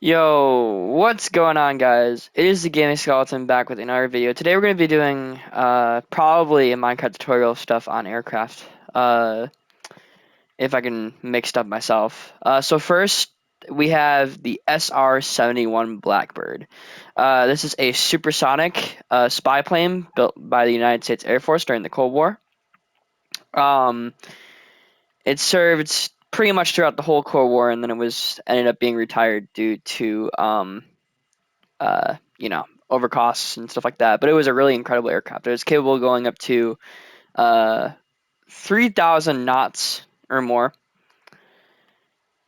Yo, what's going on, guys? It is the Gaming Skeleton back with another video. Today we're going to be doing probably a Minecraft tutorial stuff on aircraft, if I can make stuff myself. So first we have the sr71 Blackbird. This is a supersonic spy plane built by the United States Air Force during the Cold War. Um, it served pretty much throughout the whole Cold War, and then it was ended up being retired due to over costs and stuff like that. But it was a really incredible aircraft. It was capable of going up to uh, 3,000 knots or more.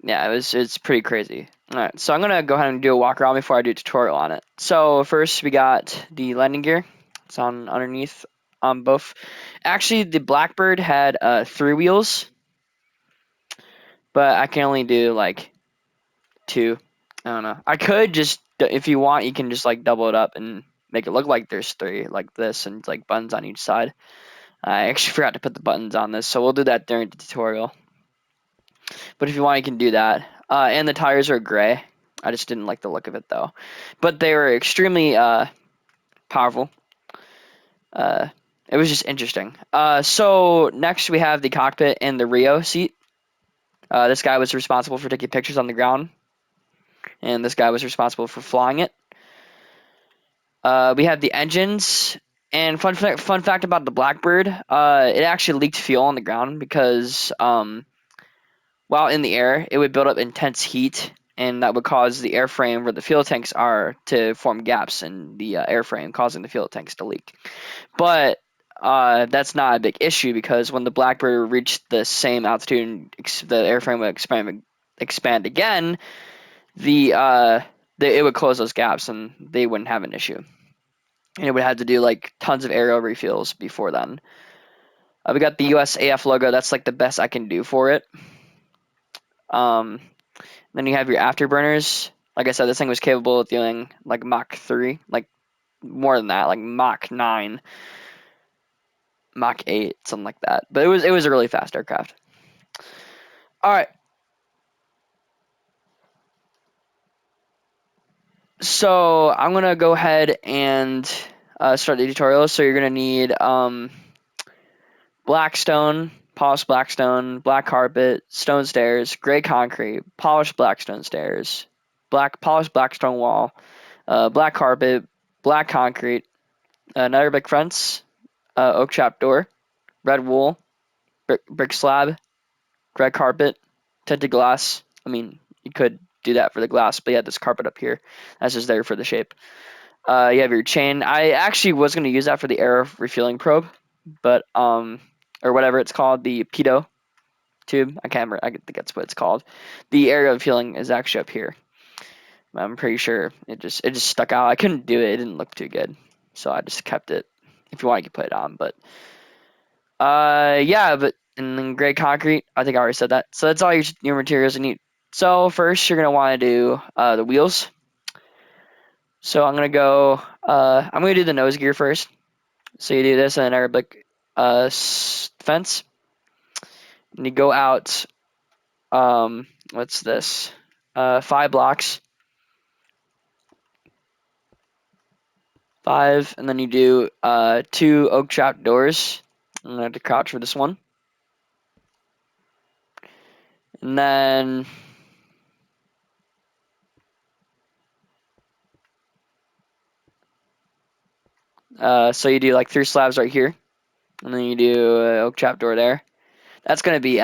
Yeah, it's pretty crazy. All right, so I'm gonna go ahead and do a walk around before I do a tutorial on it. So first we got the landing gear. It's on underneath on both. Actually, the Blackbird had 3 wheels, but I can only do like 2. I don't know. I could just, if you want, you can just like double it up and make it look like there's 3, like this, and like buttons on each side. I actually forgot to put the buttons on this, so we'll do that during the tutorial. But if you want, you can do that. And the tires are gray. I just didn't like the look of it though. But they were extremely powerful. It was just interesting. So next we have the cockpit and the Rio seat. This guy was responsible for taking pictures on the ground, and this guy was responsible for flying it. We have the engines, and fun fact about the Blackbird, it actually leaked fuel on the ground because while in the air, it would build up intense heat, and that would cause the airframe where the fuel tanks are to form gaps in the airframe, causing the fuel tanks to leak. But that's not a big issue because when the Blackbird reached the same altitude and the airframe would expand again, it would close those gaps and they wouldn't have an issue. And it would have to do like tons of aerial refuels before then. We got the USAF logo. That's like the best I can do for it. Um, then you have your afterburners. Like I said, this thing was capable of doing like Mach 3, like more than that, like Mach 9, Mach 8, something like that. But it was a really fast aircraft. All right. So I'm gonna go ahead and start the tutorial. So you're gonna need blackstone, polished blackstone, black carpet, stone stairs, gray concrete, polished blackstone stairs, polished blackstone wall, black carpet, black concrete, another big fronts, oak trap door, red wool, brick slab, red carpet, tinted glass. I mean, you could do that for the glass, but yeah, this carpet up here, that's just there for the shape. You have your chain. I actually was going to use that for the air refueling probe, but or whatever it's called, the pitot tube. I can't remember. I think that's what it's called. The area of healing is actually up here. I'm pretty sure it just stuck out. I couldn't do it. It didn't look too good, so I just kept it. If you want, you can put it on. But yeah. But and then gray concrete. I think I already said that. So that's all your materials you need. So first, you're gonna want to do the wheels. So I'm gonna go. I'm gonna do the nose gear first. So you do this in an Arabic fence. And you go out. What's this? 5 blocks. 5, and then you do 2 oak trap doors. I'm gonna have to crouch for this one. And then so you do like 3 slabs right here, and then you do an oak trap door there. That's gonna be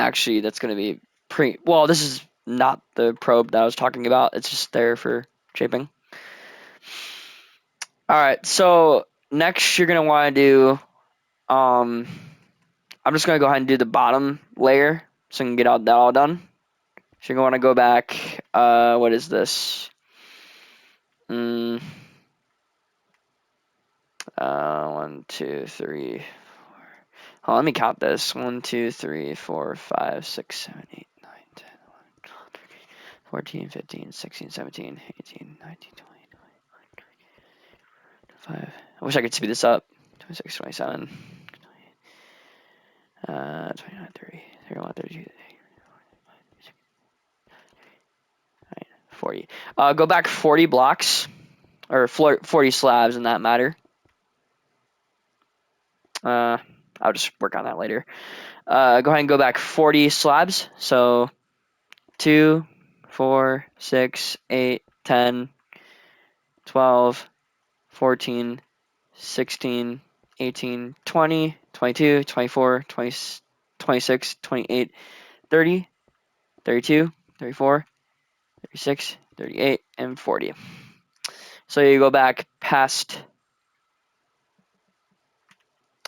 well, this is not the probe that I was talking about. It's just there for shaping. All right, so next you're gonna want to do I'm just gonna go ahead and do the bottom layer so I can get that all done. So you're gonna want to go back. What is this? 1, 2, 3, 4. Oh, let me count this. 1, 2, 3, 4, 5, 6, 7, 8, 9, 10, 11, 12, 13, 14, 15, 16, 17, 18, 19, 20, 25. I wish I could speed this up. 26, 27, 29, 30, 31, 32, 40. Go back 40 blocks, or 40 slabs in that matter. I'll just work on that later. Go ahead and go back 40 slabs. So 2, 4, 6, 8, 10, 12, 14, 16, 18, 20, 22, 24, 20, 26, 28, 30, 32, 34, 36, 38, and 40. So you go back past,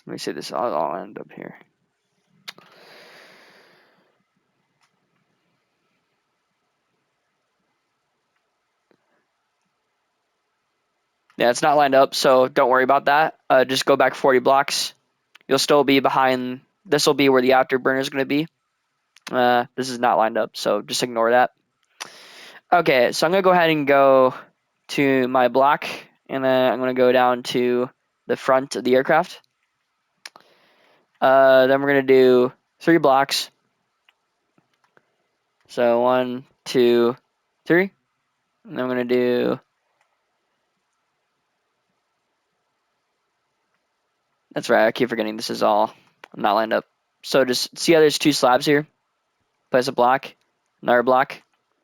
let me see this, I'll end up here. Yeah, it's not lined up, so don't worry about that. Just go back 40 blocks. You'll still be behind, this will be where the afterburner is going to be. This is not lined up, so just ignore that. Okay, so I'm going to go ahead and go to my block, and then I'm going to go down to the front of the aircraft. Then we're going to do 3 blocks. So 1, 2, 3. And then I'm going to do, that's right, I keep forgetting this is all not lined up. So just see how there's 2 slabs here? Place a block, another block,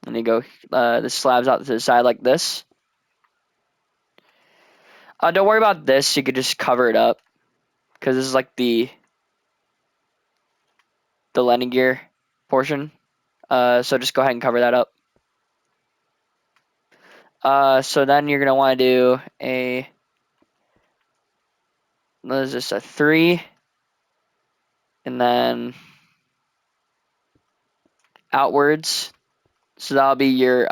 and you go, the slabs out to the side like this. Don't worry about this, you could just cover it up, because this is like the landing gear portion. So just go ahead and cover that up. So then you're going to want to do what is this, a 3, and then outwards. So that'll be your,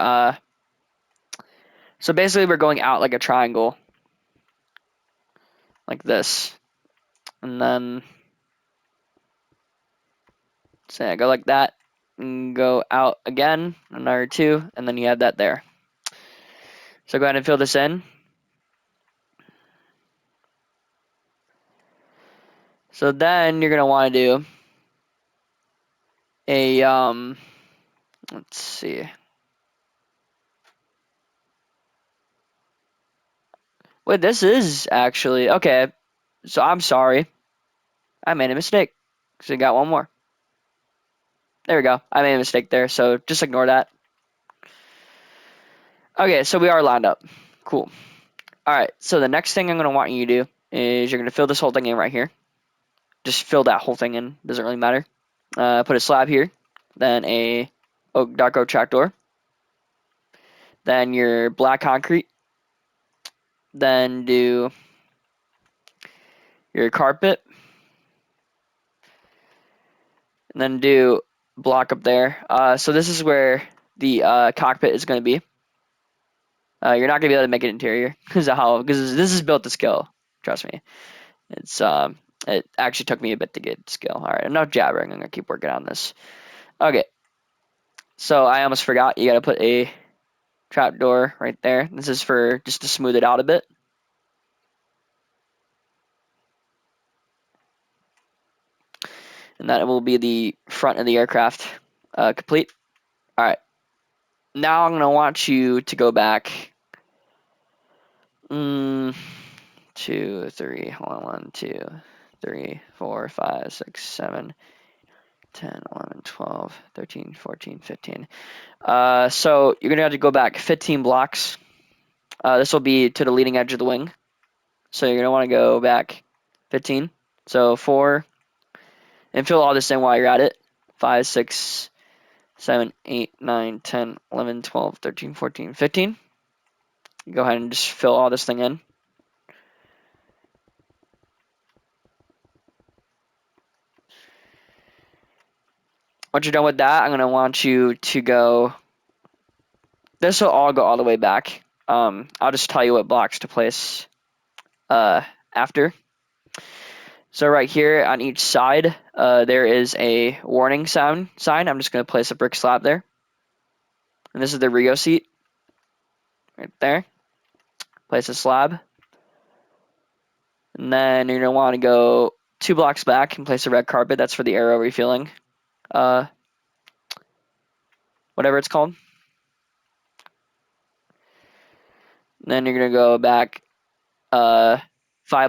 so basically we're going out like a triangle, like this. And then, so yeah, go like that, and go out again, another 2, and then you have that there. So go ahead and fill this in. So then you're going to want to do a, let's see. Wait, this is actually, okay. So I'm sorry. I made a mistake. So you got one more. There we go. I made a mistake there, so just ignore that. Okay, so we are lined up. Cool. Alright, so the next thing I'm going to want you to do is you're going to fill this whole thing in right here. Just fill that whole thing in. Doesn't really matter. Put a slab here. Then a dark oak trapdoor. Then your black concrete. Then do your carpet. And then do block up there. So this is where the cockpit is going to be. You're not going to be able to make it interior because this is built to scale. Trust me. It actually took me a bit to get to scale. All right, enough jabbering. I'm going to keep working on this. Okay. So I almost forgot. You got to put a trapdoor right there. This is for just to smooth it out a bit. And that will be the front of the aircraft complete. All right. Now I'm going to want you to go back 2, 3, hold on, 1, 2, 3, 4, 5, 6, 7, 10, 11, 12, 13, 14, 15. So you're going to have to go back 15 blocks. This will be to the leading edge of the wing. So you're going to want to go back 15. So 4, and fill all this in while you're at it. 5, 6, 7, 8, 9, 10, 11, 12, 13, 14, 15. Go ahead and just fill all this thing in. Once you're done with that, I'm going to want you to go, this will all go all the way back. I'll just tell you what blocks to place after. So right here on each side, there is a warning sign. I'm just going to place a brick slab there. And this is the Rio seat. Right there. Place a slab. And then you're going to want to go 2 blocks back and place a red carpet. That's for the aero refueling. Whatever it's called. then you're gonna go back 5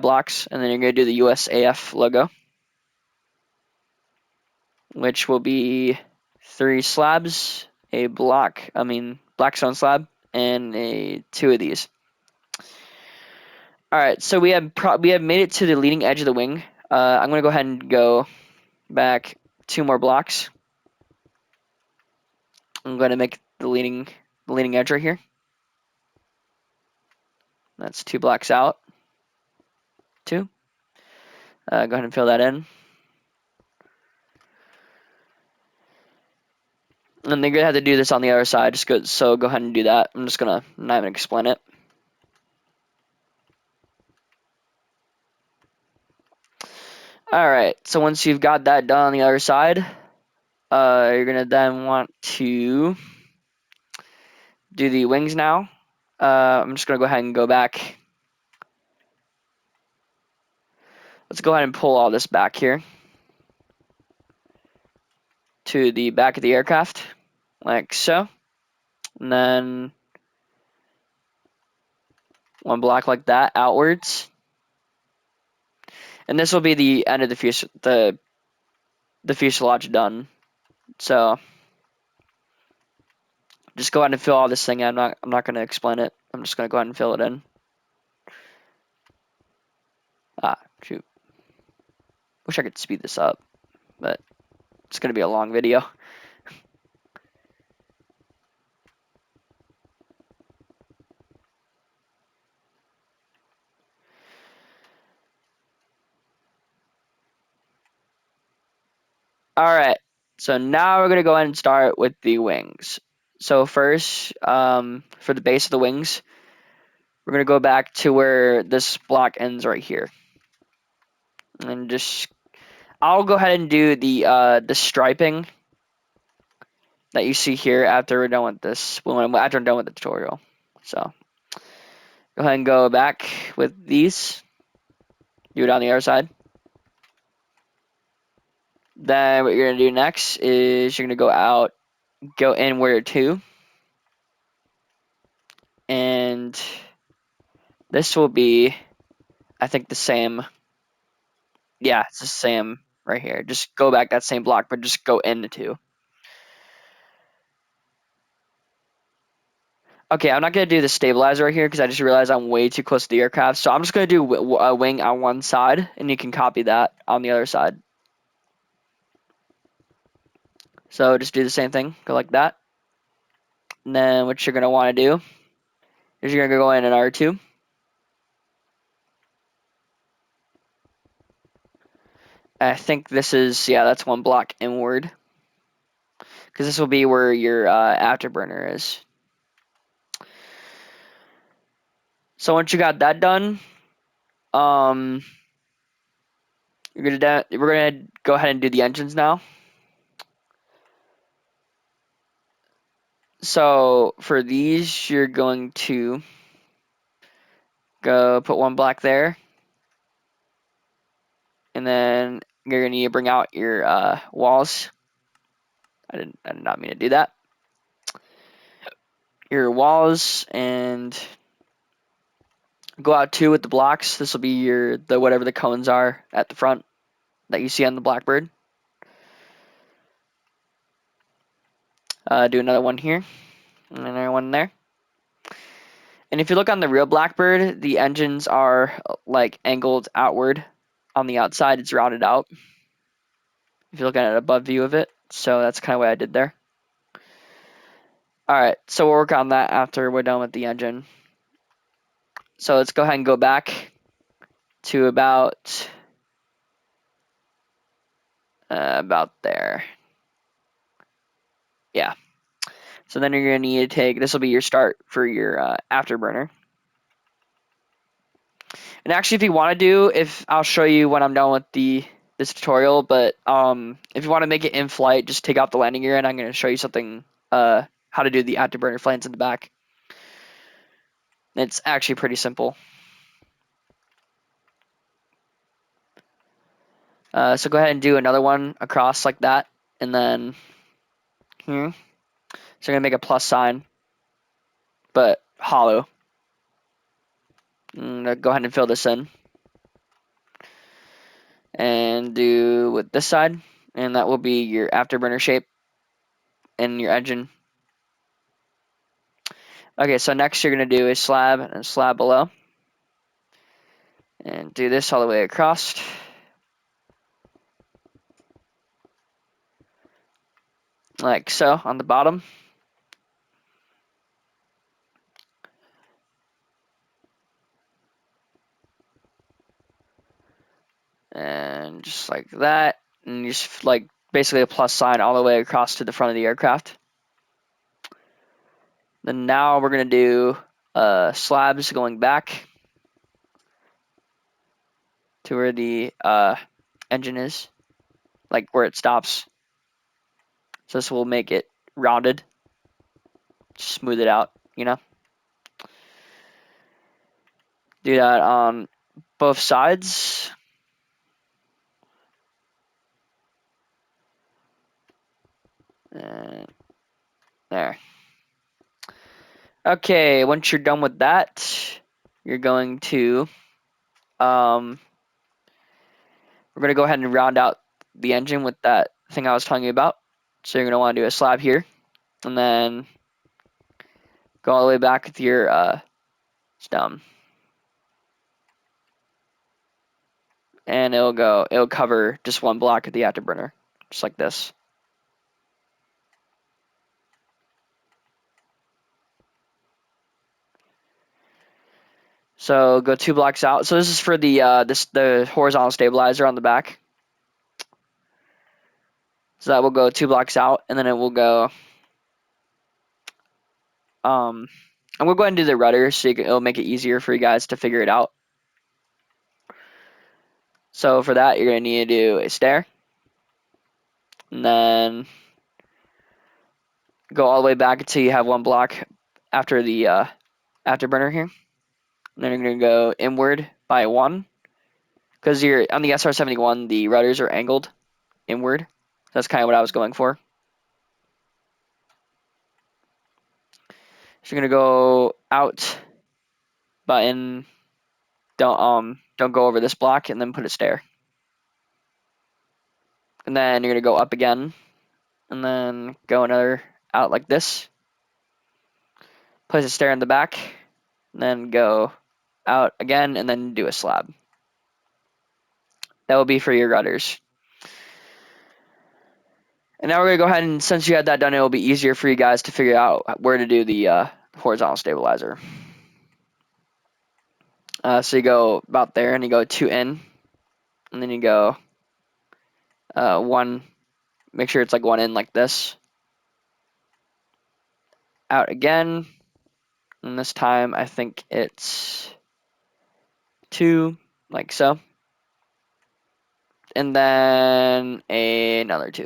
blocks, and then you're gonna do the USAF logo, which will be 3 slabs, a blackstone slab, and 2 of these. All right, so we have made it to the leading edge of the wing. I'm gonna go ahead and go back 2 more blocks. I'm gonna make the leading edge right here. That's 2 blocks out. 2. Go ahead and fill that in. And they're gonna have to do this on the other side. So go ahead and do that. I'm just gonna not even explain it. All right. So once you've got that done on the other side, you're gonna then want to do the wings now. I'm just gonna go ahead and go back. Let's go ahead and pull all this back here to the back of the aircraft, like so. And then 1 block like that outwards. And this will be the end of the fuselage done. So just go ahead and fill all this thing in. I'm not gonna explain it. I'm just gonna go ahead and fill it in. Shoot. Wish I could speed this up, but it's gonna be a long video. Alright, so now we're gonna go ahead and start with the wings. So first, for the base of the wings, we're gonna go back to where this block ends right here. And I'll go ahead and do the striping that you see here after we're done with this, after I'm done with the tutorial. So go ahead and go back with these. Do it on the other side. Then what you're gonna do next is you're gonna go inward 2, and this will be, I think, the same. Yeah, it's the same right here. Just go back that same block, but just go into 2. Okay, I'm not gonna do the stabilizer right here because I just realized I'm way too close to the aircraft. So I'm just gonna do a wing on one side, and you can copy that on the other side. So just do the same thing, go like that. And then what you're gonna want to do is you're gonna go in an R2. I think this is, yeah, that's 1 block inward, because this will be where your afterburner is. So once you got that done, we're gonna go ahead and do the engines now. So for these, you're going to go put 1 block there, and then you're gonna need to bring out your walls. I did not mean to do that. Your walls, and go out 2 with the blocks. This will be whatever the cones are at the front that you see on the Blackbird. Do another one here, and another one there. And if you look on the real Blackbird, the engines are like angled outward. On the outside, it's rounded out. If you look at an above view of it, so that's kind of what I did there. All right, so we'll work on that after we're done with the engine. So let's go ahead and go back to about there. Yeah. So then you're gonna need to take, this will be your start for your afterburner. And actually, if you want to I'll show you when I'm done with this tutorial. But if you want to make it in flight, just take out the landing gear, and I'm going to show you something how to do the afterburner flames in the back. It's actually pretty simple. So go ahead and do another one across like that, and then here. So I'm gonna make a plus sign, but hollow. Go ahead and fill this in. And do with this side. And that will be your afterburner shape and your engine. Okay, so next you're going to do a slab and a slab below. And do this all the way across. Like so on the bottom. And just like that. And you just like basically a plus sign all the way across to the front of the aircraft. Then now we're going to do slabs going back to where the engine is, like where it stops. So this will make it rounded, smooth it out, you know. Do that on both sides. And there. Okay, once you're done with that, you're going to we're going to go ahead and round out the engine with that thing I was telling you about. So you're going to want to do a slab here, and then go all the way back with your stem. And it'll cover just one block of the afterburner, just like this. So go 2 blocks out. So this is for the the horizontal stabilizer on the back. So that will go 2 blocks out, and then it will go. I'm gonna go ahead and do the rudder, so it'll make it easier for you guys to figure it out. So for that, you're gonna need to do a stair, and then go all the way back until you have 1 block after the afterburner here. And then you're gonna go inward by 1, because you're on the sr71. The rudders are angled inward. That's kind of what I was going for. So you're gonna go out button. Don't go over this block, and then put a stair. And then you're gonna go up again, and then go another out like this. Place a stair in the back, and then go out again, and then do a slab. That will be for your rudders. And now we're gonna go ahead and, since you had that done, it will be easier for you guys to figure out where to do the horizontal stabilizer. So you go about there, and you go 2 in, and then you go 1. Make sure it's like 1 in like this. Out again, and this time I think it's 2, like so. And then another 2.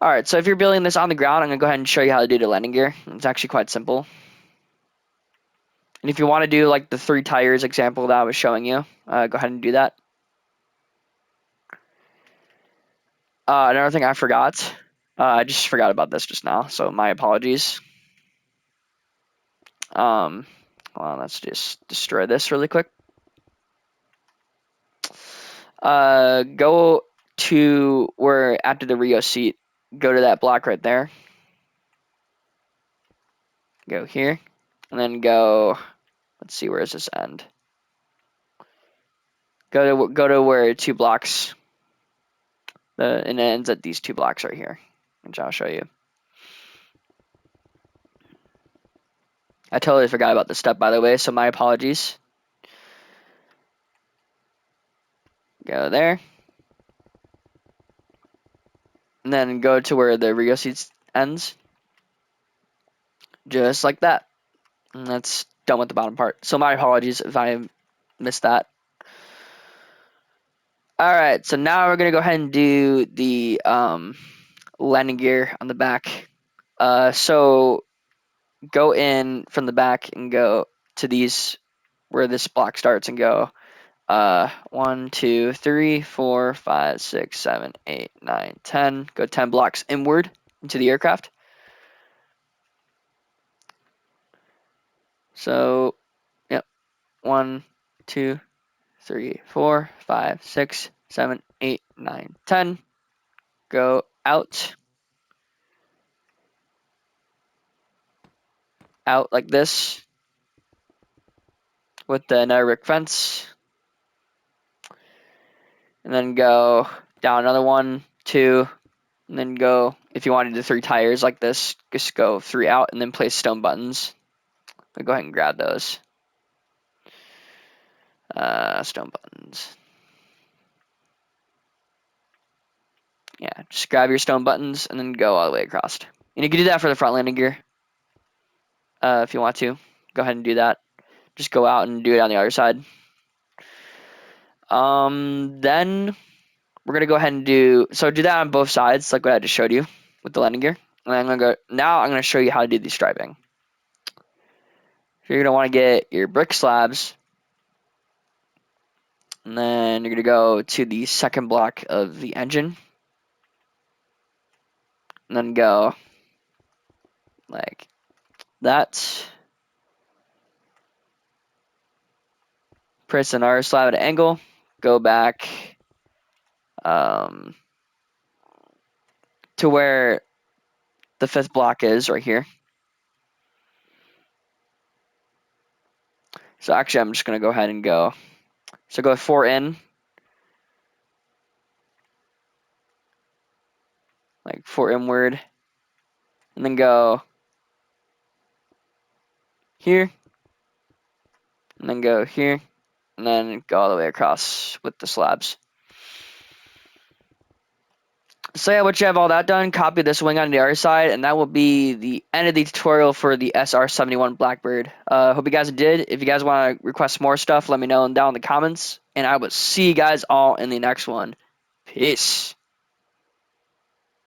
All right, so if you're building this on the ground, I'm going to go ahead and show you how to do the landing gear. It's actually quite simple. And if you want to do like the 3 tires example that I was showing you, go ahead and do that. Another thing I forgot, I just forgot about this just now, so my apologies. Hold on, let's just destroy this really quick. Go to where after the Rio seat, go to that block right there. Go here, and then go. Let's see, where does this end? Go to where 2 blocks. And it ends at these 2 blocks right here, which I'll show you. I totally forgot about this step, by the way, so my apologies. Go there. And then go to where the Rio seats ends. Just like that. And that's done with the bottom part. So my apologies if I missed that. Alright, so now we're going to go ahead and do the landing gear on the back. So go in from the back and go to these, where this block starts, and go 1, 2, 3, 4, 5, 6, 7, 8, 9, 10. Go 10 blocks inward into the aircraft. So, yep. 1, 2, 3, 4, 5, 6, 7, 8, 9, 10. Go out like this with the network fence, and then go down another 1, 2, and then go, if you wanted the 3 tires like this, just go 3 out and then place stone buttons. I'll go ahead and grab those. Stone buttons. Yeah, just grab your stone buttons and then go all the way across. And you can do that for the front landing gear if you want to. Go ahead and do that. Just go out and do it on the other side. Then we're gonna go ahead and do that on both sides, like what I just showed you with the landing gear. And I'm gonna show you how to do the striping. So you're gonna want to get your brick slabs, and then you're gonna go to the second block of the engine, and then go like that. Press another slab at an angle. Go back to where the 5th block is right here. So actually, I'm just gonna go ahead and go. So go 4 in, like 4 inward, and then go here, and then go here, and then go all the way across with the slabs. So yeah, once you have all that done, copy this wing on the other side, and that will be the end of the tutorial for the sr71 Blackbird. Hope you guys did. If you guys want to request more stuff, let me know down in the comments, and I will see you guys all in the next one. Peace.